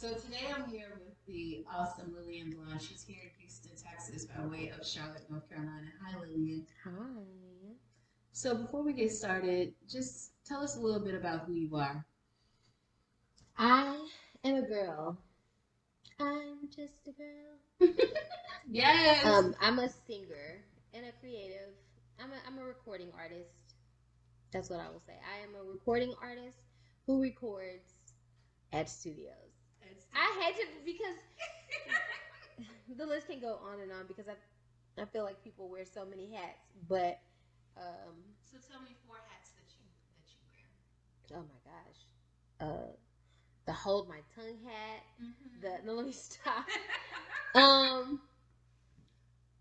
So today I'm here with the awesome Lillian Blanche. She's here in Houston, Texas, by way of Charlotte, North Carolina. Hi, Lillian. Hi. So before we get started, just tell us a little bit about who you are. I am a girl. I'm just a girl. Yes. I'm a singer and a creative. I'm a recording artist. That's what I will say. I am a recording artist who records at studios. I hate to because the list can go on and on because I feel like people wear so many hats, but So tell me four hats that you wear. oh my gosh. The hold my tongue hat. Mm-hmm. No, let me stop. um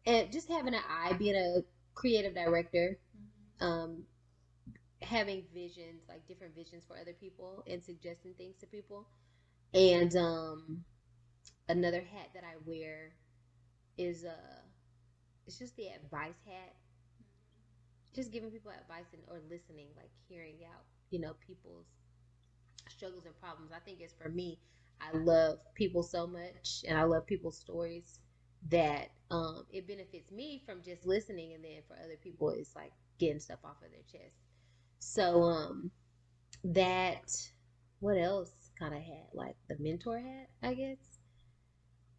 and just having an eye, being a creative director, um having visions, like different visions for other people and suggesting things to people. And another hat that I wear is it's just the advice hat, just giving people advice and or listening, like hearing out, people's struggles and problems. I think it's for me, I love people so much and I love people's stories that it benefits me from just listening, and then for other people it's like getting stuff off of their chest. So that what else kind of hat? Like the mentor hat, I guess.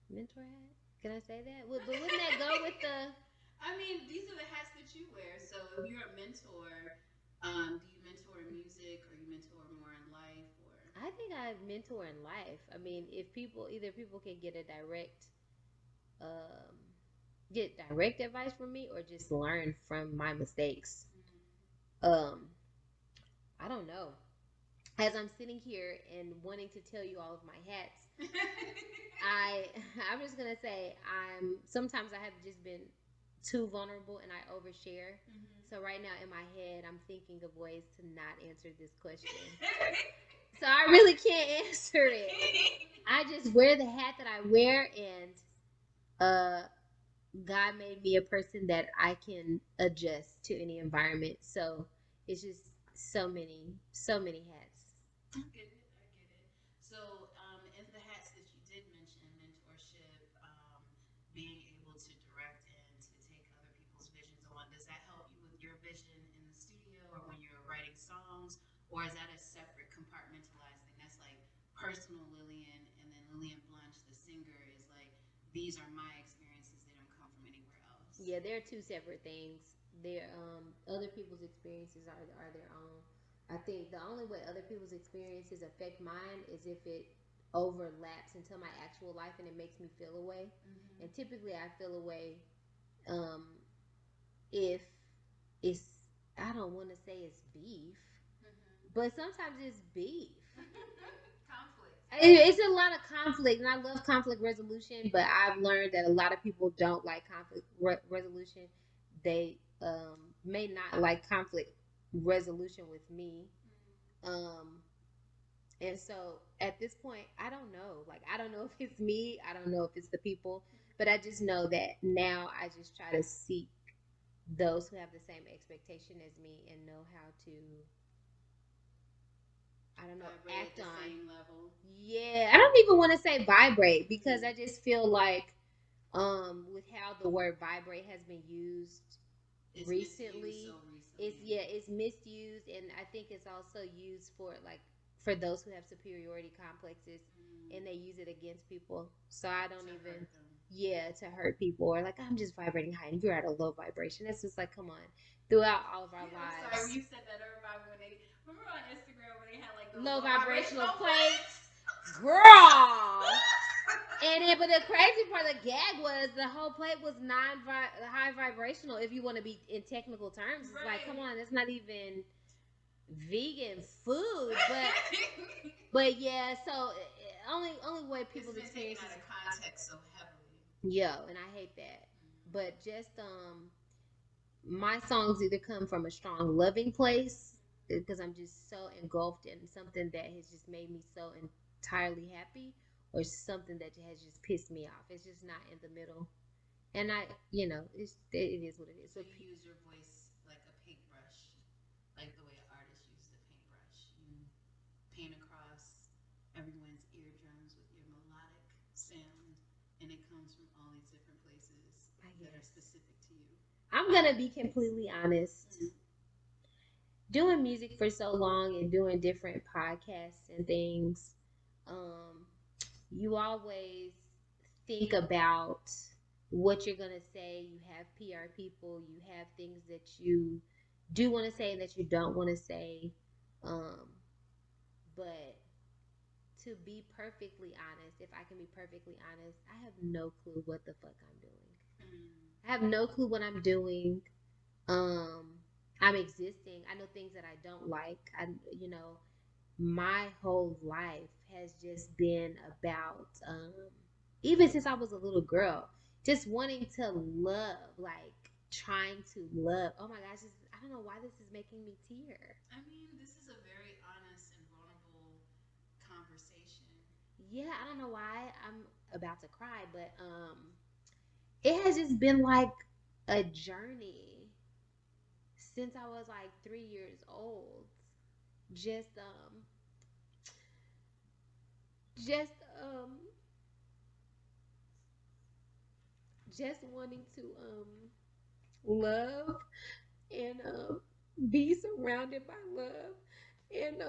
Mentor hat? Can I say that? But wouldn't that go with the I mean, these are the hats that you wear. So if you're a mentor, do you mentor in music or you mentor more in life or? I think I mentor in life. I mean, if people either people can um, get direct advice from me or just learn from my mistakes. Um, I don't know. As I'm sitting here and wanting to tell you all of my hats, I I'm just gonna say I'm sometimes I have just been too vulnerable and I overshare. So right now in my head I'm thinking of ways to not answer this question. So I really can't answer it. I just wear the hat that I wear, and uh God made me a person that I can adjust to any environment. So it's just so many hats. I get it. I get it. So, in the hats that you did mention, mentorship, being able to direct and to take other people's visions on, does that help you with your vision in the studio or when you're writing songs? Or is that a separate compartmentalized thing? That's like personal Lillian, and then Lillian Blanche, the singer, is like, these are my experiences, they don't come from anywhere else. Yeah, they're two separate things. They're other people's experiences are their own. I think the only way other people's experiences affect mine is if it overlaps into my actual life and it makes me feel a way. And typically I feel a way um, if it's I don't want to say it's beef, but sometimes it's beef. Conflict. It's a lot of conflict, and I love conflict resolution. But I've learned that a lot of people don't like conflict resolution. They may not like conflict resolution with me, um, and so at this point, I don't know. Like I don't know if it's me. I don't know if it's the people. But I just know that now I just try to seek those who have the same expectation as me and know how to I don't know, Vibrate act at the on. same level. Yeah, I don't even want to say vibrate because I just feel like with how the word vibrate has been used It's recently, misused so recently. it's misused, and I think it's also used for like for those who have superiority complexes, and they use it against people. So I don't To even hurt them. yeah to hurt people or like I'm just vibrating high and you're at a low vibration. It's just like come on, throughout all of our Yeah, I'm sorry. When lives. you said that, everybody when they remember on Instagram when they had like those Low low vibrational vibrational plates, plates. girl. And then, but the crazy part, the gag was the whole plate was high vibrational. If you want to be in technical terms, it's like, come on, it's not even vegan food, but yeah. So only way people's It's been taken experiences, out of context so heavily. yeah, and I hate that. But just my songs either come from a strong loving place because I'm just so engulfed in something that has just made me so entirely happy, or something that has just pissed me off. It's just not in the middle. And it is what it is. So you use your voice like a paintbrush, like the way an artist uses a paintbrush. You paint across everyone's eardrums with your it comes from all these different places that are specific to you? I'm gonna be completely honest. Doing music for so long and doing different podcasts and things, you always think about what you're gonna say. You have PR people, you have things that you do want to say and that you don't want to say. Um, but to be perfectly honest, if I can be perfectly honest, I have no clue what the fuck I'm doing. I have no clue what I'm doing. Um, I'm existing. I know things that I don't like. My whole life has just been about, even since I was a little girl, just wanting to love, like trying to love. Oh my gosh, I don't know why this is making me tear. I mean, this is a very honest and vulnerable conversation. Yeah, I don't know why I'm about to cry, but it has just been like a journey since I was like 3 years old. Just just um just wanting to love and be surrounded by love and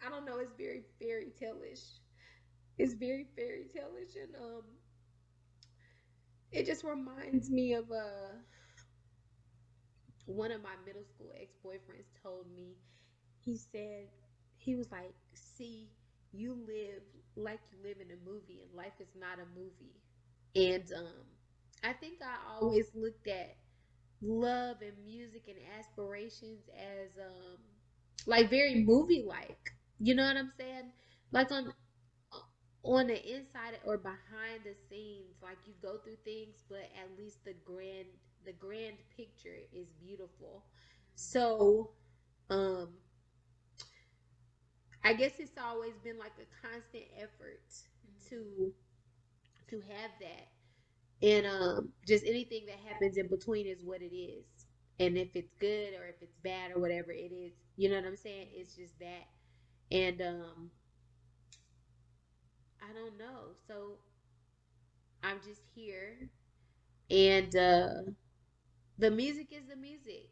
I don't know, it's very fairy tale-ish. It's very fairy tale-ish and it just reminds me of one of my middle school ex-boyfriends told me. He said, he was like, see, you live like you live in a movie and life is not a movie. And I think I always looked at love and music and aspirations as like very movie like. You know what I'm saying? Like on the inside or behind the scenes, like you go through things, but at least the grand picture is beautiful. So um I guess it's always been like a constant effort to have that. And just anything that happens in between is what it is. And if it's good or if it's bad or whatever it is, you know what I'm saying? It's just that. And I don't know. So I'm just here and the music is the music.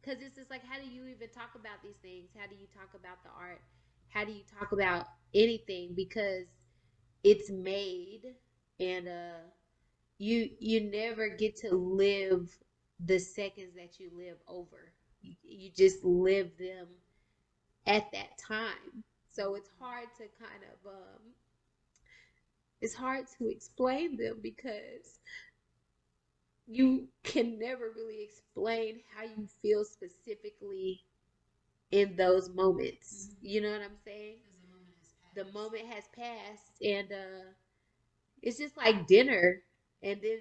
Cause it's just like, how do you even talk about these things? How do you talk about the art? How do you talk about anything? Because it's made and you never get to live the seconds that you live over. You just live them at that time. So it's hard to kind of it's hard to explain them because you can never really explain how you feel specifically in those moments. You know what I'm saying? The moment has passed and it's just like dinner and then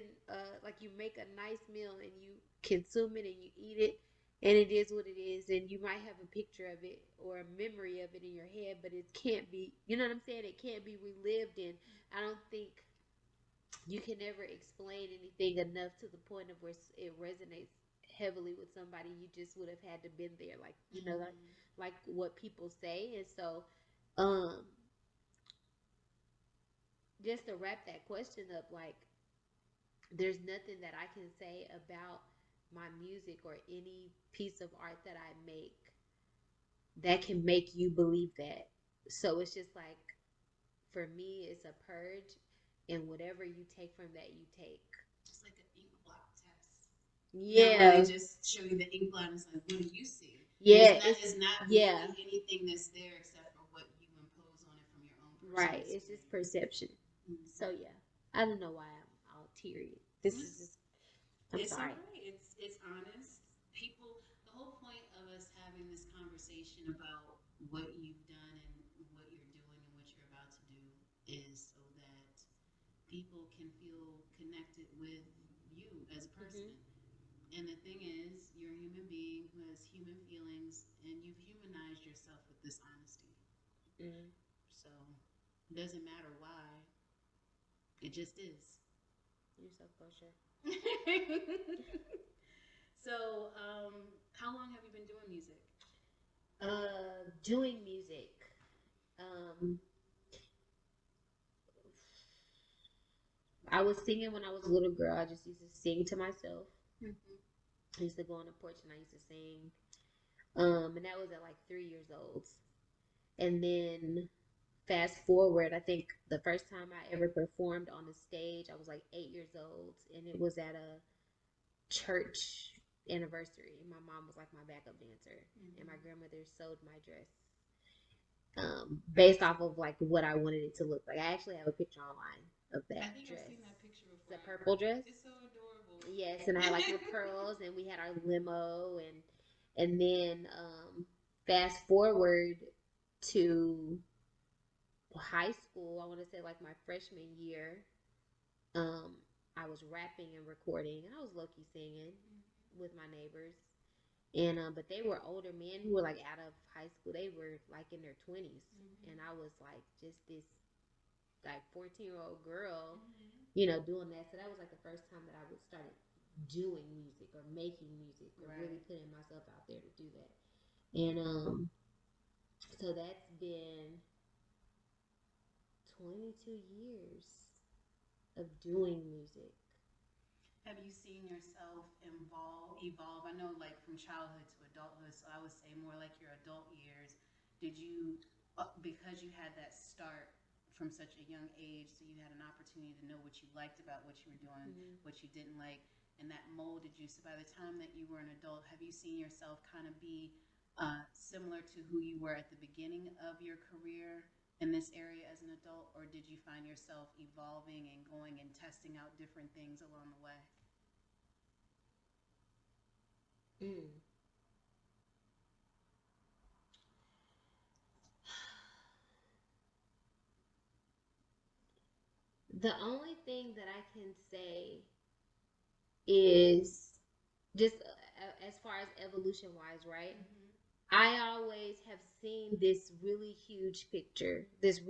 like you make a nice meal and you consume it and you eat it and it is what it is and you might have a picture of it or a memory of it in your head, but it can't be, you know what I'm saying, it can't be relived. And I don't think you can ever explain anything enough to the point of where it resonates heavily with somebody. You just would have had to been there, like, you know, like what people say. And so just to wrap that question up, like there's nothing that I can say about my music or any piece of art that I make that can make you believe that. So it's just like, for me, it's a purge, and whatever you take from that, you take. Just like an ink blot test. Yeah. They just show you the ink blot and it's like, what do you see? Yeah. It's not really anything that's there except for what you impose on it from your own personal right. It's just perception. So yeah, I don't know why I'm all teary. This is just. I'm sorry. All right. It's honest. People. The whole point of us having this conversation about what you've done and what you're doing and what you're about to do is so that people can feel connected with you as a person. And the thing is, you're a human being who has human feelings, and you've humanized yourself with this honesty. So it doesn't matter why. It just is. You're so kosher. So, how long have you been doing music? Doing music. I was singing when I was a little girl. I just used to sing to myself. I used to go on the porch and I used to sing. And that was at like 3 years old. And then fast forward, I think the first time I ever performed on the stage, I was like 8 years old, and it was at a church anniversary. My mom was like my backup dancer, and my grandmother sewed my dress based off of like what I wanted it to look like. I actually have a picture online of that I think dress. I've seen that picture before. The purple dress. It's so adorable. Yes, and I had like the pearls, and we had our limo, and then fast forward to high school. I want to say like my freshman year. I was rapping and recording, and I was low key singing with my neighbors. And but they were older men who were like out of high school. They were like in their 20s, and I was like just this like 14-year-old girl, doing that. So that was like the first time that I would started doing music or making music or really putting myself out there to do that. And so that's been 22 years of doing music. Have you seen yourself evolve? I know, like from childhood to adulthood, so I would say more like your adult years. Did you, because you had that start from such a young age, so you had an opportunity to know what you liked about what you were doing, what you didn't like, and that molded you. So by the time that you were an adult, have you seen yourself kind of be similar to who you were at the beginning of your career in this area as an adult, or did you find yourself evolving and going and testing out different things along the way? The only thing that I can say is just as far as evolution wise, right? I always have seen this really huge picture, this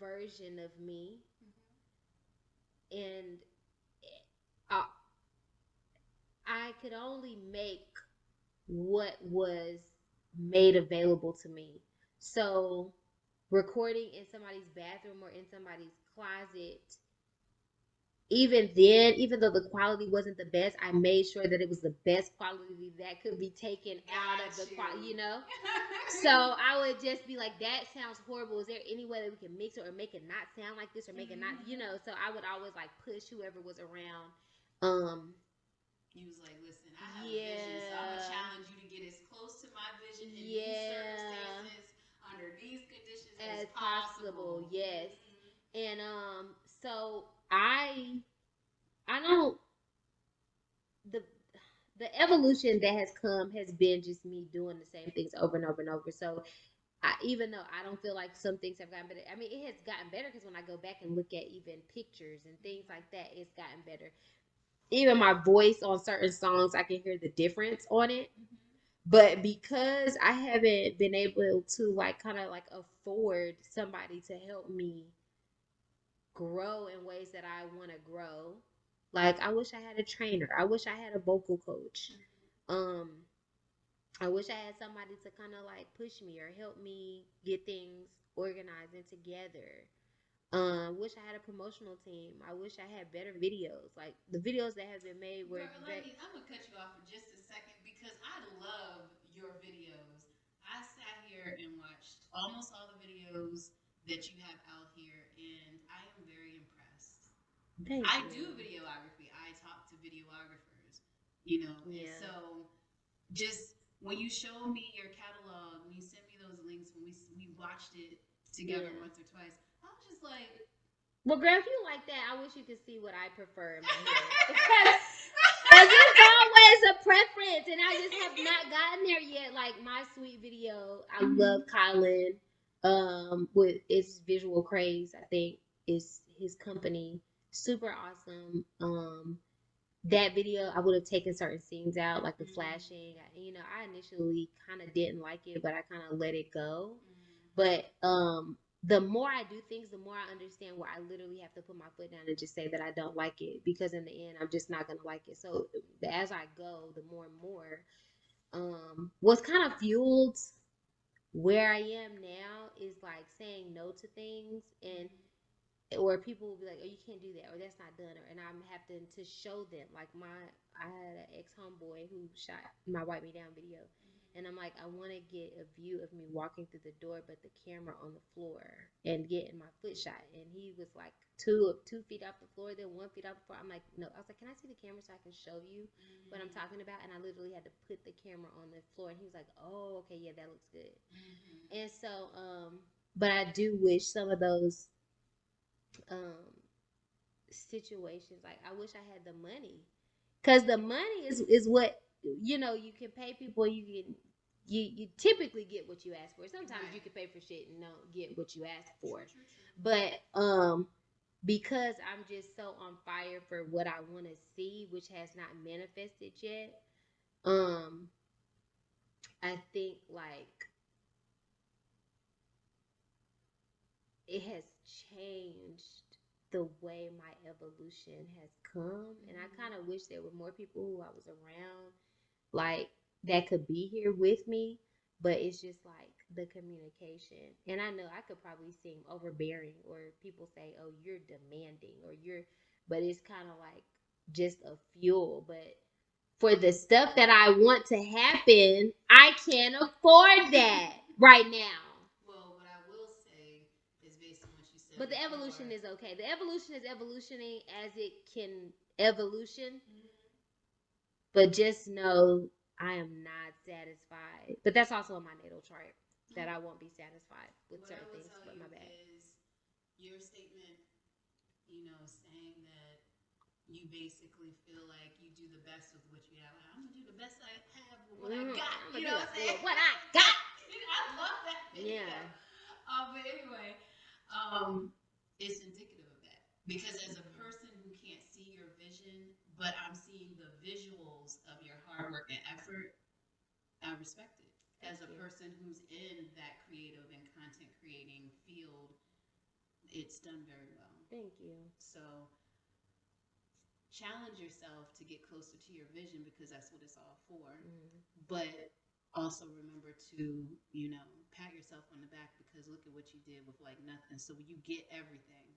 version of me, and I could only make what was made available to me. So recording in somebody's bathroom or in somebody's closet, even then, even though the quality wasn't the best, I made sure that it was the best quality that could be taken out of the quality, So I would just be like, that sounds horrible. Is there any way that we can mix it or make it not sound like this or make it not, So I would always like push whoever was around. You was like, listen, I have a vision, so I'm gonna challenge you to get as close to my vision in these circumstances, under these conditions as possible. Yes. And so I don't the evolution that has come has been just me doing the same things over and over and over. So even though I don't feel like some things have gotten better, I mean, it has gotten better because when I go back and look at even pictures and things like that, it's gotten better. Even my voice on certain songs, I can hear the difference on it. But because I haven't been able to like kind of like afford somebody to help me grow in ways that I want to grow, like I wish I had a trainer. I wish I had a vocal coach. I wish I had somebody to kind of like push me or help me get things organized and together. Wish I had a promotional team. I wish I had better videos. Like the videos that have been made were. I'm gonna cut you off for just a second because I love your videos. I sat here and watched almost all the videos that you have out here, and I am very impressed. I do videography. I talk to videographers, and so just when you showed me your catalog, when you sent me those links, when we watched it together once or twice, I was just like, well, girl, if you like that, I wish you could see what I prefer in my hair. Because it's always a preference, and I just have not gotten there yet. Like my sweet video, I love Colin. With its visual craze, I think is his company. Super awesome. That video, I would have taken certain scenes out, like the flashing. I initially kind of didn't like it, but I kind of let it go. But the more I do things, the more I understand where I literally have to put my foot down and just say that I don't like it, because in the end, I'm just not gonna like it. So as I go, the more and more, what's kind of fueled Where I am now is like saying no to things, and or people will be like, "Oh, you can't do that," or "That's not done," and I'm having to show them. Like I had an ex homeboy who shot my "Wipe Me Down" video, and I'm like, I want to get a view of me walking through the door, but the camera on the floor and getting my foot shot. And he was like 2 feet off the floor, then 1 feet off the floor. I'm like, no. I was like, can I see the camera so I can show you what I'm talking about? And I literally had to put the camera on the floor, and he was like, oh, okay, yeah, that looks good. And so, but I do wish some of those situations, like I wish I had the money, because the money is what you can pay people. You typically get what you ask for. Sometimes you can pay for shit and don't get what you ask for. But because I'm just so on fire for what I want to see, which has not manifested yet, I think like it has changed the way my evolution has come. And I kind of wish there were more people who I was around, like, that could be here with me. But it's just like the communication. And I know I could probably seem overbearing, or people say, oh, you're demanding, but it's kind of like just a fuel. But for the stuff that I want to happen, I can't afford that right now. Well, what I will say is based on what you said. But the evolution is okay. The evolution is evolutioning as it can evolution. But just know I am not satisfied. But that's also on my natal chart, that I won't be satisfied with what certain things. But my bad. Is your statement, saying that you basically feel like you do the best with what you have. I'm gonna do the best I have with what I got. You know what I'm saying? What I got. I love that video. Yeah. But anyway, it's indicative of that, because as a person who can't see your vision, but I'm seeing the visuals of your hard work and effort, I respect it. As a person who's in that creative and content creating field, it's done very well. Thank you. So challenge yourself to get closer to your vision, because that's what it's all for. But also remember to, pat yourself on the back, because look at what you did with like nothing. So when you get everything,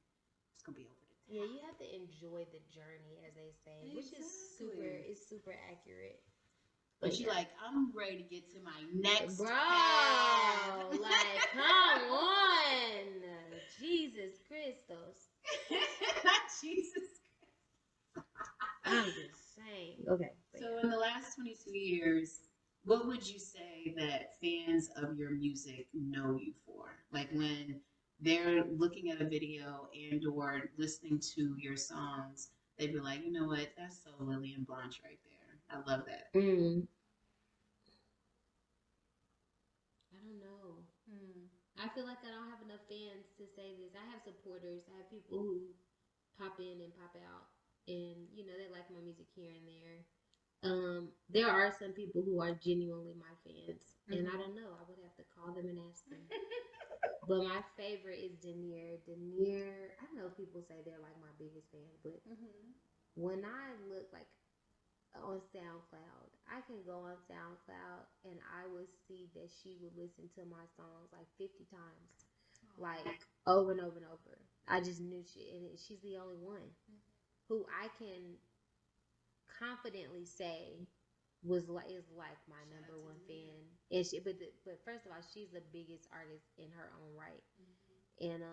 it's gonna be over the top. Yeah, you have to enjoy the journey, as they say, which is super accurate. But you like, I'm ready to get to my next path. Like, come on. Jesus Christos. Not Jesus. I'm just saying. Okay. So in the last 22 years, what would you say that fans of your music know you for? Like when they're looking at a video and or listening to your songs, they'd be like, you know what, that's so Lillian Blanche right there. I love that. I don't know. I feel like I don't have enough fans to say this. I have supporters. I have people who pop in and pop out, and they like my music here and there. There are some people who are genuinely my fans, and I don't know. I would have to call them and ask them. But my favorite is Denier. I know people say they're like my biggest fan, but when I look like on SoundCloud, I can go on SoundCloud and I would see that she would listen to my songs like 50 times, like over and over and over. I just knew she's the only one who I can confidently say is like my number one fan. And but first of all, she's the biggest artist in her own right. And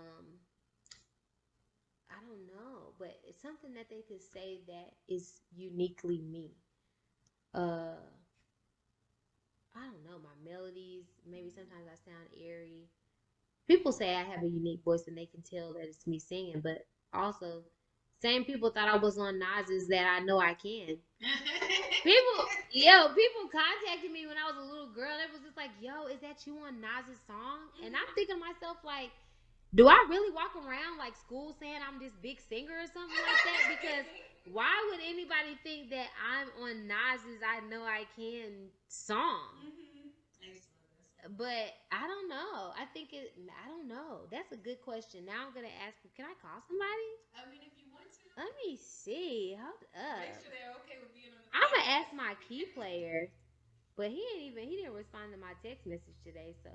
I don't know, but it's something that they could say that is uniquely me. I don't know, my melodies, maybe sometimes I sound airy. People say I have a unique voice and they can tell that it's me singing, but also same people thought I was on Nas's That I Know I Can. People contacted me when I was a little girl. It was just like, yo, is that you on Nas's song? And I'm thinking to myself, like, do I really walk around like school saying I'm this big singer or something like that? Because why would anybody think that I'm on Nas's I Know I Can song? But I don't know. I don't know. That's a good question. Now I'm going to ask you, can I call somebody? I mean, if you want to. Let me see. Hold up. Make sure they're okay with being on the I'm going to ask my key player. But he didn't respond to my text message today, so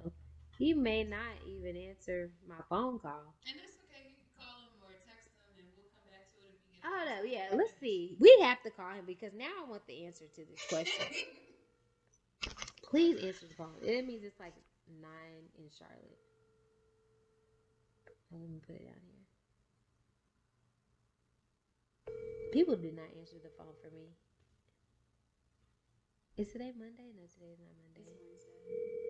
He may not even answer my phone call. And that's okay. You can call him or text him, and we'll come back to it if we get. Oh no, yeah. Let's see. We have to call him because now I want the answer to this question. Please answer the phone. It means it's like 9 in Charlotte. Let me put it down here. People do not answer the phone for me. Is today Monday? No, today's not Monday. It's Wednesday.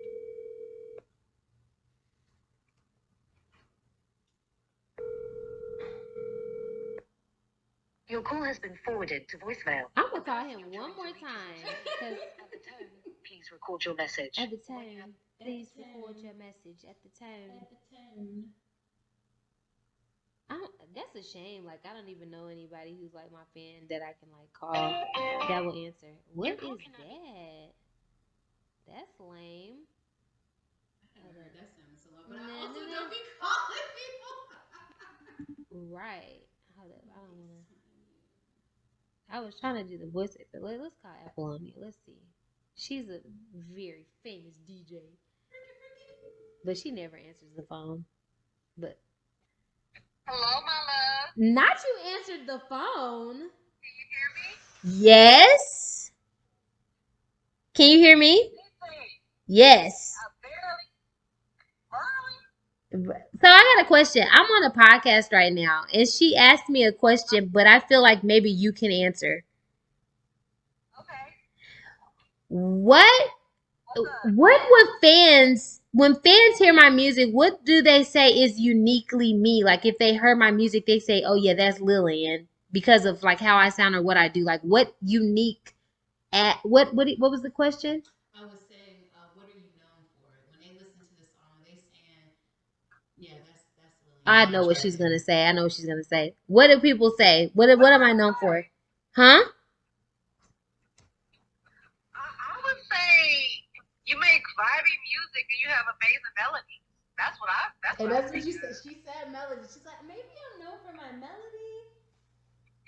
Your call has been forwarded to voicemail. I'm gonna call him one more time. Cause at the tone, please record your message. at the tone, please record your message. At the tone. At the 10. That's a shame. Like I don't even know anybody who's like my fan that I can like call that will answer. What is that? That's lame. I haven't heard that sound so long, but I also don't be calling people. Right. Hold up. I don't wanna. I was trying to do the voice, but let's call Apollonia. Let's see. She's a very famous DJ, but she never answers the phone. But Hello, my love. not you answered the phone. Can you hear me? Yes. Can you hear me? Yes. So I got a question. I'm on a podcast right now, and she asked me a question, but I feel like maybe you can answer. Okay. What would fans, when fans hear my music, what do they say is uniquely me? Like if they heard my music, they say, "Oh yeah, that's Lillian," because of like how I sound or what I do. Like what unique what was the question? I was saying, what are you known for? When they listen to the song, are they saying, "Yeah, that's Lillian"? I know what she's gonna say. I know what she's gonna say. What do people say? What am I known for? Huh? I would say you make vibey music and you have amazing melody. That's what what you said. She said melody. She's like, maybe I'm known for my melody.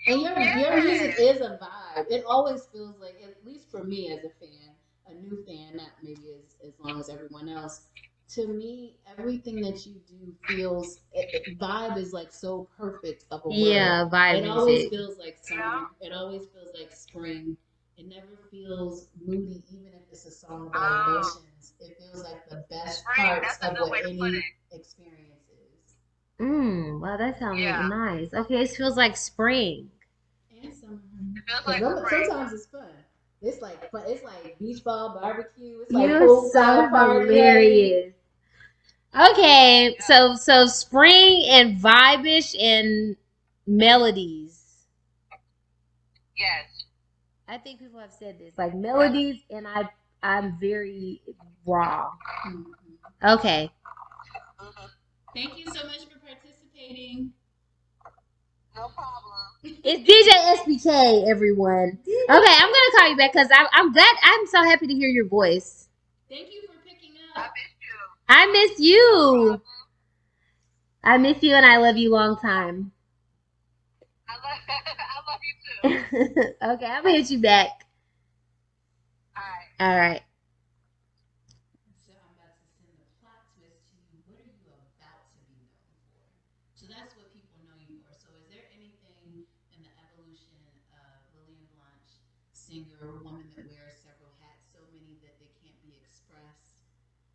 And your music is a vibe. It always feels like, at least for me as a fan, a new fan, not maybe as long as everyone else. To me, everything that you do feels vibe is like so perfect of a word. Yeah, vibe It always music. feels like summer. It always feels like spring. It never feels moody, even if it's a song about emotions. It feels like the best parts of what any experience is. Wow, that sounds nice. Okay, it feels like spring. And summer. It feels like Sometimes it's fun. It's like beach ball, barbecue. It's You're like so hilarious. Okay, so spring and vibe-ish and melodies. Yes. I think people have said this, like melodies, and I'm very raw. Okay. Thank you so much for participating. No problem. It's DJ SBK, everyone. Okay, I'm gonna call you back because I'm glad. I'm so happy to hear your voice. Thank you for picking up. I missed you. I miss you, and I love you long time. I love you too. Okay, I'm gonna hit you back. All right. So I'm about to send the plot twist to you. What are you about to be known for? So that's what people know you for. So is there anything in the evolution of Lillian Blanche, singer, woman that wears several hats, so many that they can't be expressed?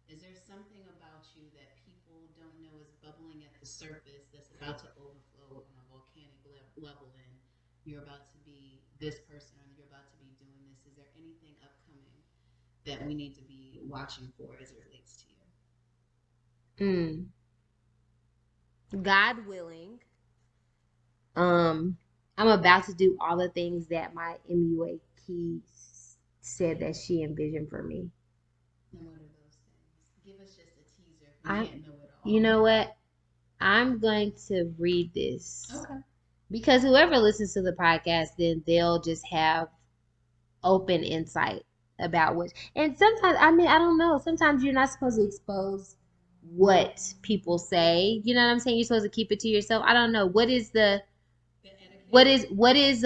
Is there something about you that people don't know is bubbling at the surface that's about to overflow on a volcanic level, and you're about to be this person or you're about to be doing this? Is there anything upcoming that we need to be watching for as it relates to you? God willing, I'm about to do all the things that my MUA key said that she envisioned for me. And what are those things? Give us just a teaser. We can't know it all. You know what? I'm going to read this. Okay. Because whoever listens to the podcast, then they'll just have open insight about what. And sometimes, I don't know. Sometimes you're not supposed to expose what people say. You know what I'm saying? You're supposed to keep it to yourself. I don't know. What is what is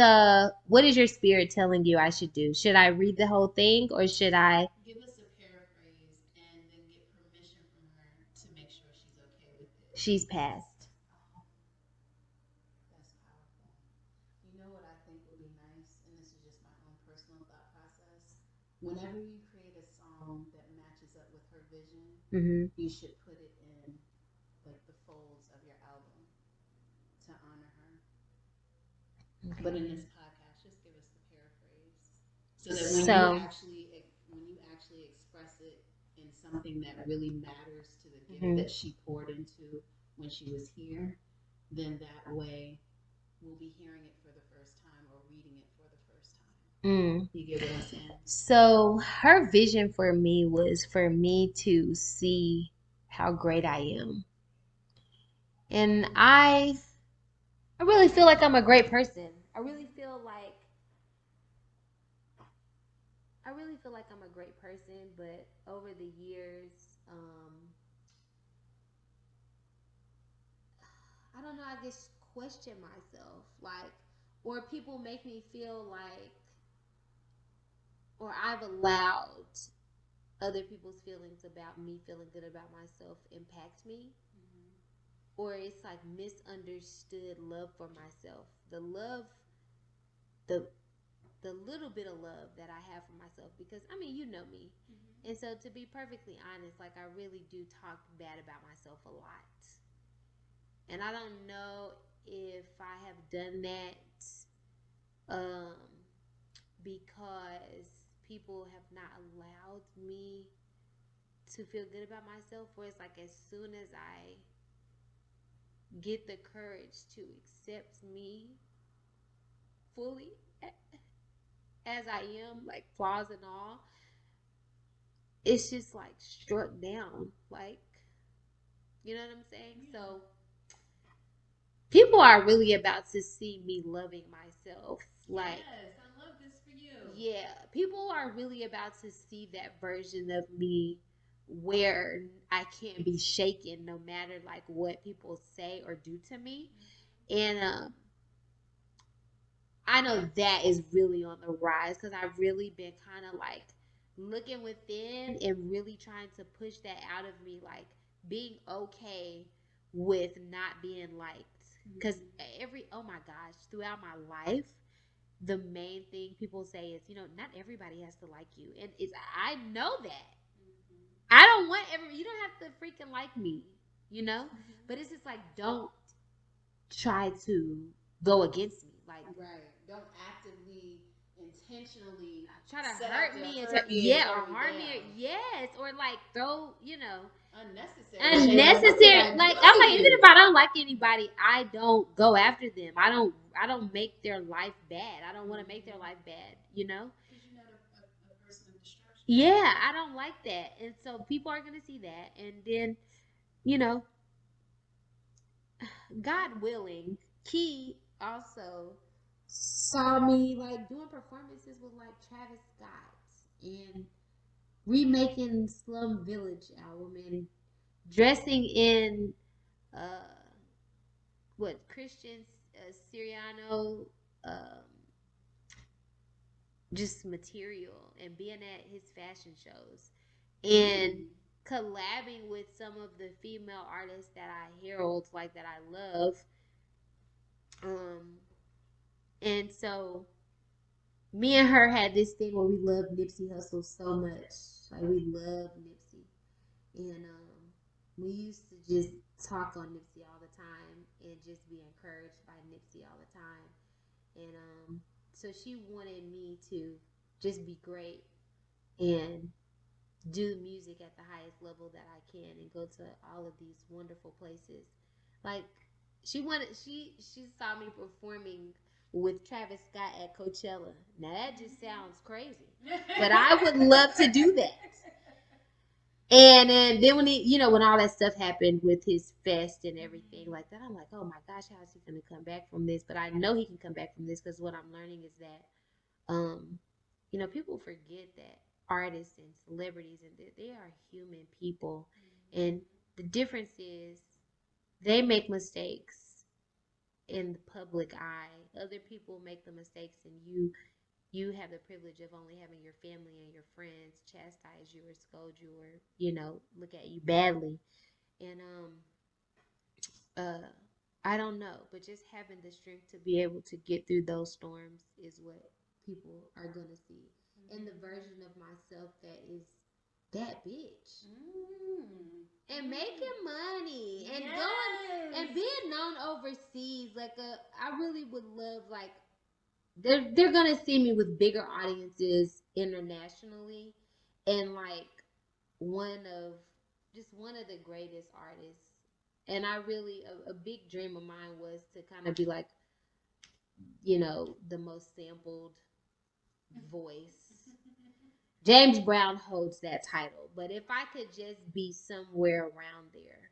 your spirit telling you I should do? Should I read the whole thing or should I give us a paraphrase and then get permission from her She's passed. That's powerful. You know what I think would be nice, and this is just my own personal thought process. Whenever you create a song that matches up with her vision, Mm-hmm. you should put it in like the folds of your album to honor her. Okay. But in this podcast, just give us the paraphrase, so that when you actually express it in something that really matters to the gift that she poured into when she was here, then that way we'll be hearing it for the first time or reading it for the first time. You get what I'm saying? So her vision for me was for me to see how great I am. And I really feel like I'm a great person. I really feel like I'm a great person, but over the years, I don't know, I just question myself, like, or people make me feel like, or I've allowed other people's feelings about me feeling good about myself impact me. Or it's like misunderstood love for myself. The little bit of love that I have for myself, because I mean, you know me. And so to be perfectly honest, like I really do talk bad about myself a lot. And I don't know if I have done that because people have not allowed me to feel good about myself, where it's like as soon as I get the courage to accept me fully as I am, like flaws and all, it's just like struck down. Like, you know what I'm saying? So people are really about to see me loving myself. Like, yes, I love this for you. Yeah, people are really about to see that version of me where I can't be shaken no matter like what people say or do to me. And I know that is really on the rise, because I've really been kind of like looking within and really trying to push that out of me, like being okay with not being liked. Because oh my gosh, throughout my life, the main thing people say is, not everybody has to like you. And I know that. I don't want you don't have to freaking like me, But it's just like, don't try to go against me. Like, right. Don't actively, intentionally try to hurt me or harm me. Yes. Or like throw, unnecessary. Like, I'm like, even if I don't like anybody, I don't go after them. I don't make their life bad. I don't want to make their life bad, Because you're not a person of destruction. Yeah, I don't like that. And so people are going to see that. And then, God willing, Key also saw me like doing performances with like Travis Scott and remaking Slum Village album and dressing in Christian Siriano just material, and being at his fashion shows and collabing with some of the female artists that I herald, like that I love. And so me and her had this thing where we love Nipsey Hussle so much. Like, we love Nipsey. And we used to just talk on Nipsey all the time and just be encouraged by Nipsey all the time. And so she wanted me to just be great and do music at the highest level that I can and go to all of these wonderful places. Like, she saw me performing with Travis Scott at Coachella. Now that just sounds crazy, but I would love to do that. And then when when all that stuff happened with his fest and everything like that, I'm like, oh my gosh, how is he going to come back from this? But I know he can come back from this, because what I'm learning is that, people forget that artists and celebrities, and they are human people, and the difference is they make mistakes in the public eye. Other people make the mistakes, and you have the privilege of only having your family and your friends chastise you or scold you or look at you badly. And I don't know, but just having the strength to be able to get through those storms is what people are gonna see, and the version of myself that is that bitch and making money and going and being known overseas. Like I really would love like they're gonna see me with bigger audiences internationally, and like one of one of the greatest artists. And I really a big dream of mine was to kind of be like, you know, the most sampled voice. James Brown holds that title, but if I could just be somewhere around there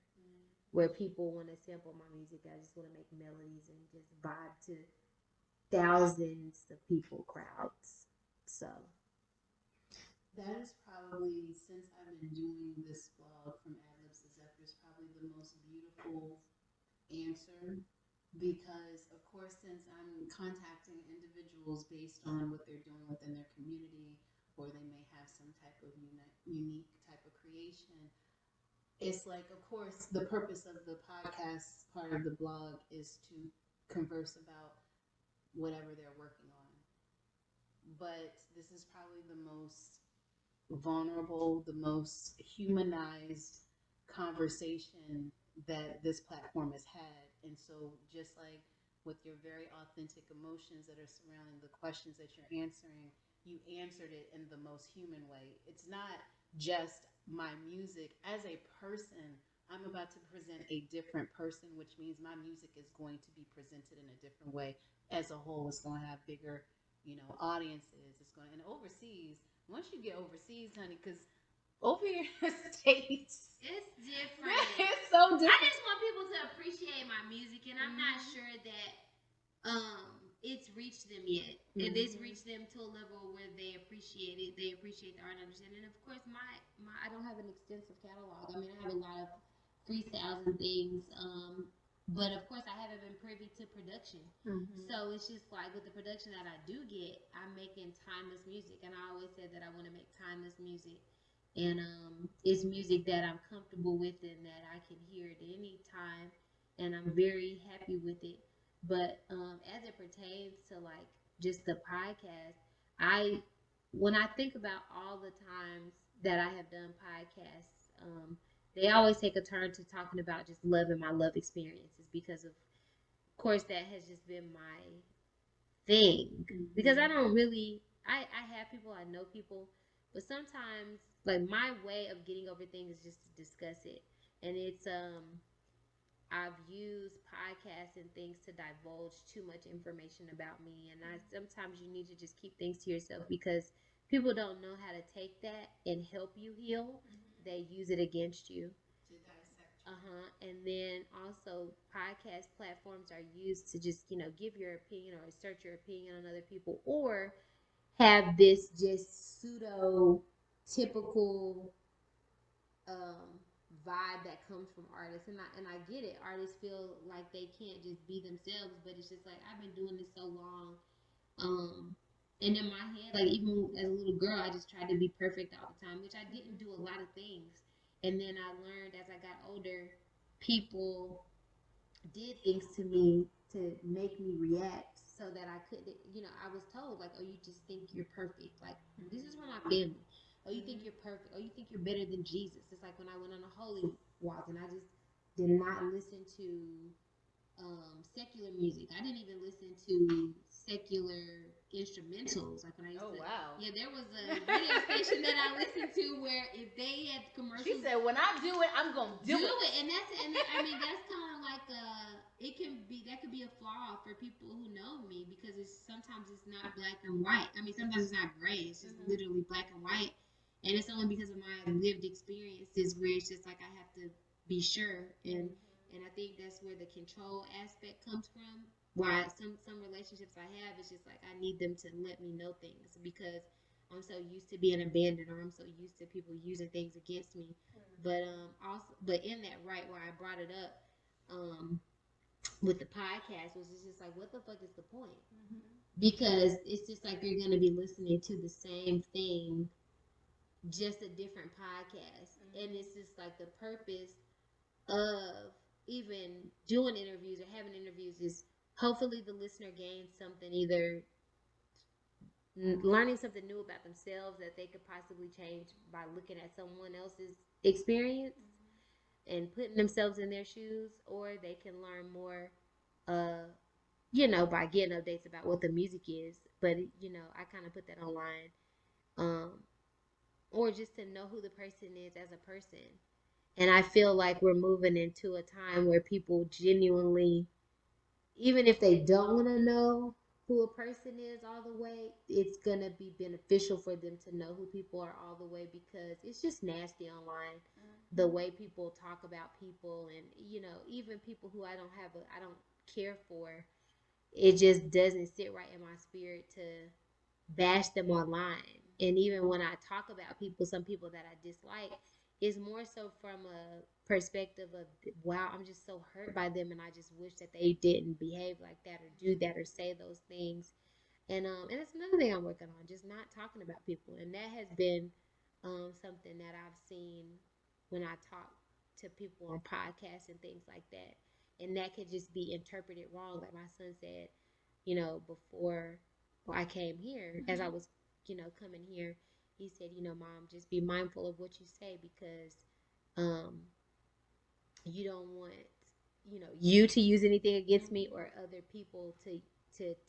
where people want to sample my music, I just want to make melodies and just vibe to thousands of people crowds. So that is probably, since I've been doing this blog from Ad-Libs to Zephyrs, probably the most beautiful answer, because of course, since I'm contacting individuals based on what they're doing within their community, or they may have some type of unique type of creation, it's like, of course, the purpose of the podcast part of the blog is to converse about whatever they're working on. But this is probably the most vulnerable, the most humanized conversation that this platform has had. And so, just like with your very authentic emotions that are surrounding the questions that you're answering, you answered it in the most human way. It's not just my music. As a person, I'm about to present a different person, which means my music is going to be presented in a different way. As a whole, it's going to have bigger, audiences. It's going, and overseas, once you get overseas, honey, because over here in the States, it's different. It's so different. I just want people to appreciate my music, and I'm not sure that it's reached them yet. If it's reached them to a level where they appreciate it, they appreciate the art and understanding. And of course, my I don't have an extensive catalog. I mean, I have a lot of freestyles and things. But of course, I haven't been privy to production. So it's just like with the production that I do get, I'm making timeless music, and I always said that I want to make timeless music. And it's music that I'm comfortable with and that I can hear at any time, and I'm very happy with it. But as it pertains to like just the podcast, when I think about all the times that I have done podcasts, they always take a turn to talking about just love and my love experiences, because of course that has just been my thing. Because I don't really, I have people, I know people, but sometimes like my way of getting over things is just to discuss it. And it's I've used podcasts and things to divulge too much information about me, and sometimes you need to just keep things to yourself, because people don't know how to take that and help you heal. They use it against you. To dissect. And then also podcast platforms are used to just, give your opinion or assert your opinion on other people, or have this just pseudo typical vibe that comes from artists. And I get it. Artists feel like they can't just be themselves, but it's just like I've been doing this so long. And in my head, like even as a little girl, I just tried to be perfect all the time, which I didn't do a lot of things. And then I learned as I got older, people did things to me to make me react so that I couldn't, I was told like, oh, you just think you're perfect. Like, this is from my family. Oh, you think you're perfect. Oh, you think you're better than Jesus. It's like when I went on a holy walk and I just did not listen to secular music. I didn't even listen to secular instrumentals. Like when I used to. Wow. Yeah, there was a radio station that I listened to where if they had commercials. She said, when I do it, I'm going to do it. And that's kind of like that could be a flaw for people who know me, because sometimes it's not black and white. I mean, sometimes it's not gray. It's just literally black and white. And it's only because of my lived experiences where it's just like I have to be sure. And I think that's where the control aspect comes from. Why some relationships I have, it's just like I need them to let me know things, because I'm so used to being abandoned, or I'm so used to people using things against me. But in that right where I brought it up with the podcast was just like, what the fuck is the point? Because it's just like you're gonna be listening to the same thing, just a different podcast. And it's just like the purpose of even doing interviews or having interviews is hopefully the listener gains something, either learning something new about themselves that they could possibly change by looking at someone else's experience and putting themselves in their shoes, or they can learn more, uh, by getting updates about what the music is. But I kind of put that online, um, or just to know who the person is as a person. And I feel like we're moving into a time where people genuinely, even if they don't want to know who a person is all the way, it's going to be beneficial for them to know who people are all the way, because it's just nasty online. The way people talk about people, and even people who I don't care for, it just doesn't sit right in my spirit to bash them online. And even when I talk about people, some people that I dislike, is more so from a perspective of, wow, I'm just so hurt by them, and I just wish that they didn't behave like that or do that or say those things. And it's another thing I'm working on, just not talking about people. And that has been something that I've seen when I talk to people on podcasts and things like that. And that could just be interpreted wrong. Like my son said, before I came here, as I was, coming here, he said, Mom, just be mindful of what you say, because you don't want, you to use anything against me, or other people to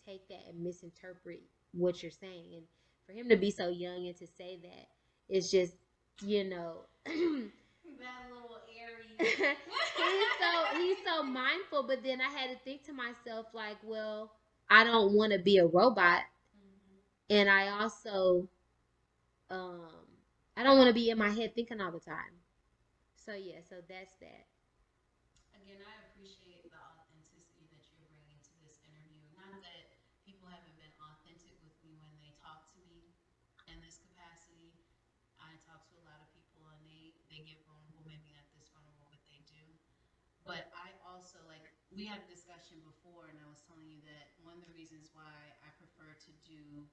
take that and misinterpret what you're saying. And for him to be so young and to say that, it's just, That little airy. he's so mindful. But then I had to think to myself, like, well, I don't want to be a robot, and I also I don't want to be in my head thinking all the time. So yeah, so that's that. Again, I appreciate the authenticity that you're bringing to this interview. Not that people haven't been authentic with me when they talk to me in this capacity. I talk to a lot of people and they get vulnerable, maybe not this vulnerable, but they do. But I also, like, we had a discussion before, and I was telling you that one of the reasons why I prefer to do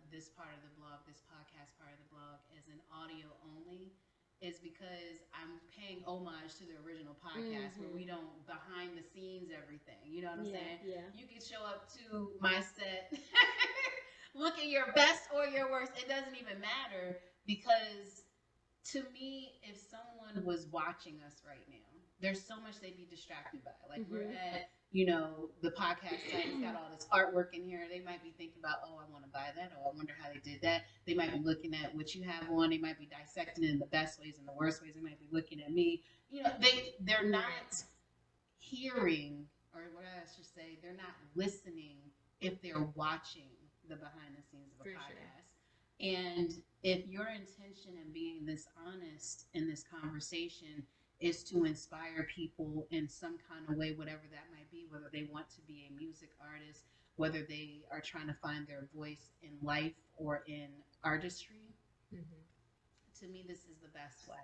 this part of the blog, this podcast part of the blog, as an audio only, is because I'm paying homage to the original podcast where we don't behind the scenes everything. You know what I'm saying? Yeah. You can show up to my set, look at your best or your worst. It doesn't even matter, because to me, if someone was watching us right now, there's so much they'd be distracted by. Like we're at, the podcast site. It's got all this artwork in here. They might be thinking about, oh, I want to buy that. Oh, I wonder how they did that. They might be looking at what you have on. They might be dissecting it in the best ways and the worst ways. They might be looking at me. They're not hearing, or what I should say, they're not listening if they're watching the behind the scenes of a podcast. Sure. And if your intention in being this honest in this conversation is to inspire people in some kind of way, whatever that might be, whether they want to be a music artist, whether they are trying to find their voice in life or in artistry, to me, this is the best way.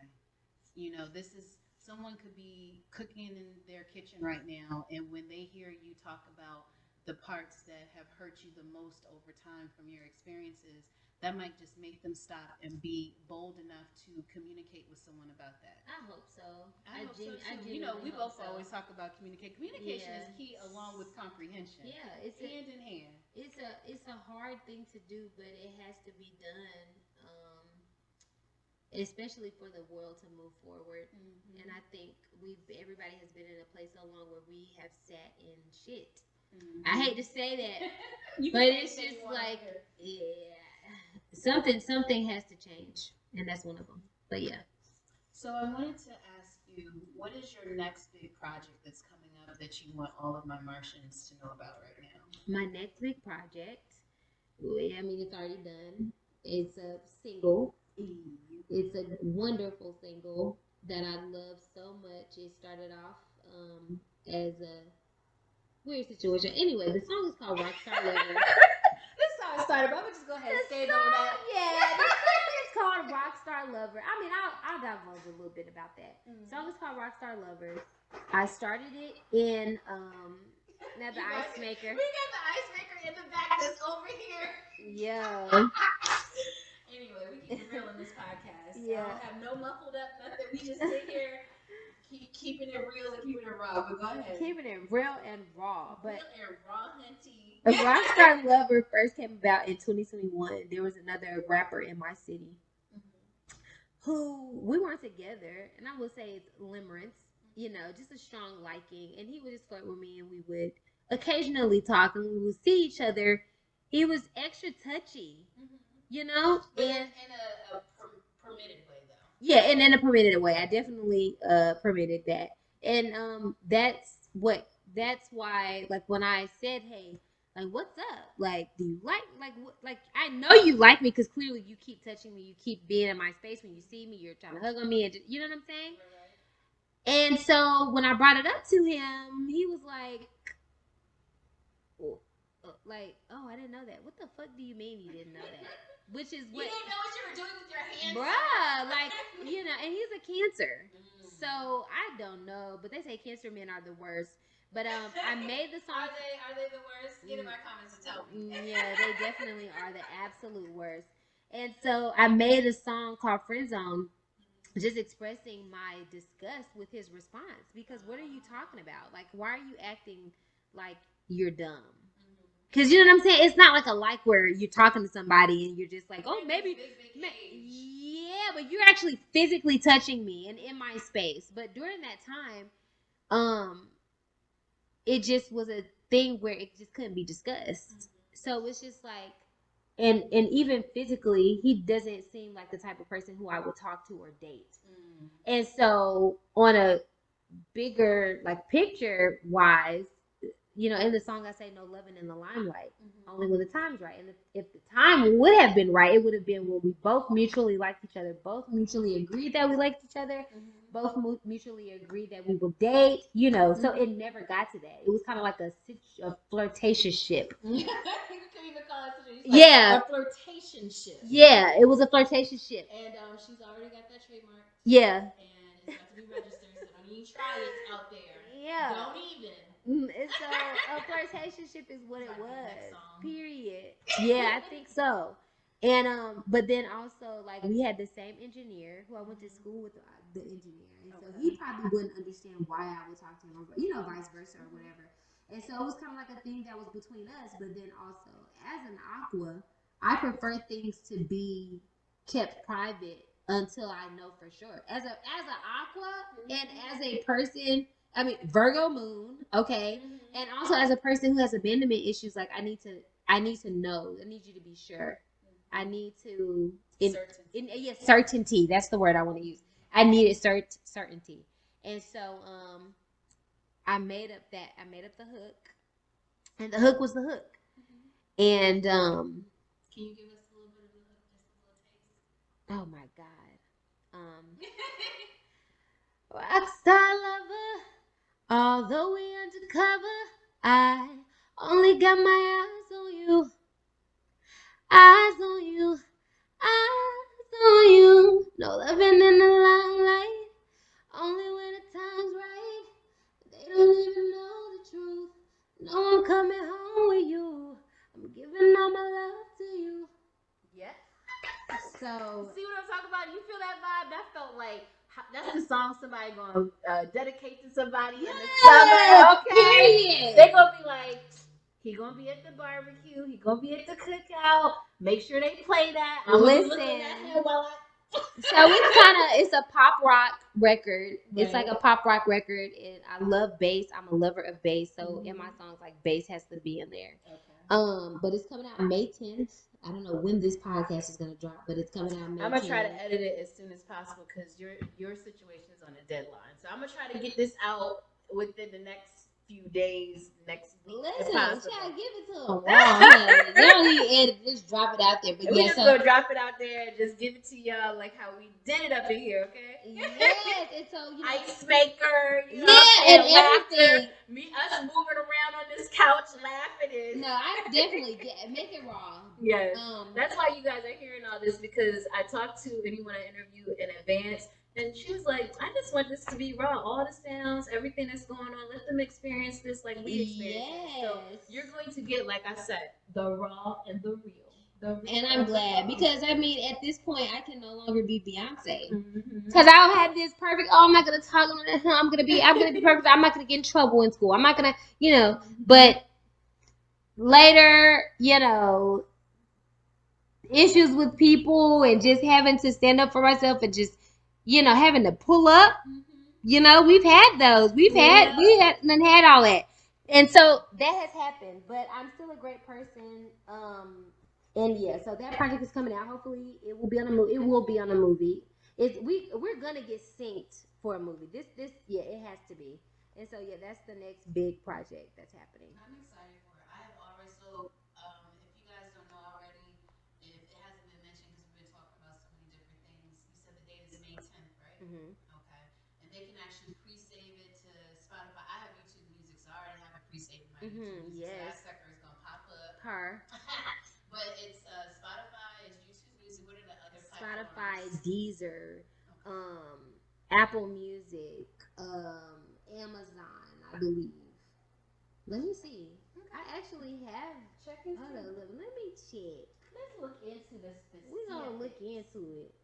This is, someone could be cooking in their kitchen right now, and when they hear you talk about the parts that have hurt you the most over time from your experiences, that might just make them stop and be bold enough to communicate with someone about that. I hope so. I hope so too. We both always talk about communication. Communication is key, along with comprehension. Yeah, it's hand in hand. It's a hard thing to do, but it has to be done. Especially for the world to move forward. And I think everybody has been in a place so long where we have sat in shit. I hate to say that, but it's just like, something has to change, and that's one of them. But yeah. So I wanted to ask you, what is your next big project that's coming up that you want all of my Martians to know about right now? My next big project, I mean, it's already done. It's a single. It's a wonderful single that I love so much. It started off as a weird situation. Anyway, the song is called Rockstar Lover. This song started, but I'm just go ahead and skate over that. Yeah, the song is called Rockstar Lover. I mean, I'll divulge a little bit about that. The song is called Rockstar Lover. I started it in now the ice maker. We got the ice maker in the back that's over here. Yeah. Anyway, we keep it real in this podcast. Yeah. I don't have no muffled up nothing. We just sit here keeping it real and keeping it raw. But go ahead. Keeping it real and raw. But real and raw, hunty. a Rockstar Lover first came about in 2021. There was another rapper in my city who we weren't together, and I would say it's limerence, you know, just a strong liking. And he would just flirt with me, and we would occasionally talk, and we would see each other. He was extra touchy, you know, But and in a permitted way, though. yeah, and in a permitted way. I definitely permitted that, and that's why, like, when I said, hey, like, what's up? Like, do you like I know you like me because clearly you keep touching me, you keep being in my space. When you see me, you're trying to hug on me, and you know what I'm saying? Right. And so when I brought it up to him, he was like, oh, I didn't know that. What the fuck do you mean you didn't know that? Which is what you didn't know what you were doing with your hands, bruh. Like, you know, and he's a Cancer, so I don't know. But they say Cancer men are the worst. But I made the song. Are they the worst? Get in my comments and tell me. Yeah, they definitely are the absolute worst. And so I made a song called Friend Zone, just expressing my disgust with his response. Because what are you talking about? Like, why are you acting like you're dumb? Because you know what I'm saying? It's not like a like where you're talking to somebody and you're just like, oh, maybe. Yeah, but you're actually physically touching me and in my space. But during that time, it just was a thing where it just couldn't be discussed. So it's just like, and even physically, he doesn't seem like the type of person who I would talk to or date. And so on a bigger, like, picture wise, you know, in the song I say no loving in the limelight, only when the time's right. And if the time would have been right, it would have been when we both mutually liked each other, both mutually agreed that we liked each other, both mutually agreed that we would date, you know. So it never got to that. It was kind of like a flirtationship. You can even call it yeah, a flirtationship. Yeah, it was a flirtationship. And she's already got that trademark. Yeah. And it's got to be registered, so don't even try it out there. Yeah. Don't even. So a flirtationship is what it was. Period. Yeah, I think so. And but then also, like, we had the same engineer who I went to school with, the engineer, and so he probably wouldn't understand why I would talk to him, or, you know, vice versa or whatever. And so it was kind of like a thing that was between us. But then also, as an aqua, I prefer things to be kept private until I know for sure. As an aqua and as a person. I mean, Virgo moon, okay, and also as a person who has abandonment issues, like, I need to know. I need you to be sure. I need to certainty. That's the word I want to use. I needed certainty, and so I made up the hook, and the hook was the hook, and can you give us a little bit of the hook, just a little taste? Oh my God, Rockstar Lover. Although we undercover, I only got my eyes on you. Eyes on you. Eyes on you. No loving in the limelight. Only when the time's right. They don't even know the truth. No, I'm coming home with you. I'm giving all my love to you. Yeah. So, see what I'm talking about? You feel that vibe? That felt like, that's the song somebody gonna dedicate to somebody in the summer. Okay, they're gonna be like, he gonna be at the barbecue, he gonna be at the cookout. Make sure they play that. I'm looking at him while so it's a pop rock record. Right. It's like a pop rock record, and I love bass. I'm a lover of bass, so in my songs, like, bass has to be in there. Okay. But it's coming out May 10th. I don't know when this podcast is gonna drop, but it's coming out May 10th. I'm gonna try to edit it as soon as possible because your situation is on a deadline. So I'm gonna try to get this out within the next few days, next week. Listen, try to give it to them raw. You don't need to edit, just drop it out there. But we just gonna drop it out there and just give it to y'all like how we did it up in here, okay? Yes, and so, you know, ice maker, you know, and everything. Us moving around on this couch laughing is. No, I definitely make it raw. Yes, that's why you guys are hearing all this, because I talked to anyone I interview in advance. And she was like, I just want this to be raw. All the sounds, everything that's going on, let them experience this like we experienced. Yes. So you're going to get, like I said, the raw and the real. And I'm glad because I mean, at this point, I can no longer be Beyonce because I don't have this perfect. Oh, I'm not gonna talk. I'm gonna be perfect. I'm not gonna get in trouble in school. I'm not gonna, But later, issues with people and just having to stand up for myself and just, having to pull up. We've had those. We had all that. And so that has happened, but I'm still a great person. And yeah, so that project is coming out. Hopefully, it will be on a movie. It will be on a movie. We're gonna get synced for a movie. This it has to be. And so yeah, that's the next big project that's happening. I'm excited for it. I have already if you guys don't know already, if it hasn't been mentioned because we've been talking about so many different things. You said the date is May 10th, right? Okay. And they can actually pre-save it to Spotify. I have YouTube Music, so I already have it pre-saved in my YouTube Music. Yes. So that sucker is gonna pop up. But it's Spotify, it's YouTube Music. What are the other platforms? Spotify, Deezer, Apple Music, Amazon, I believe. Let me see. Okay. I actually have. Hold on, let me check. Let's look into this. We're gonna look into it.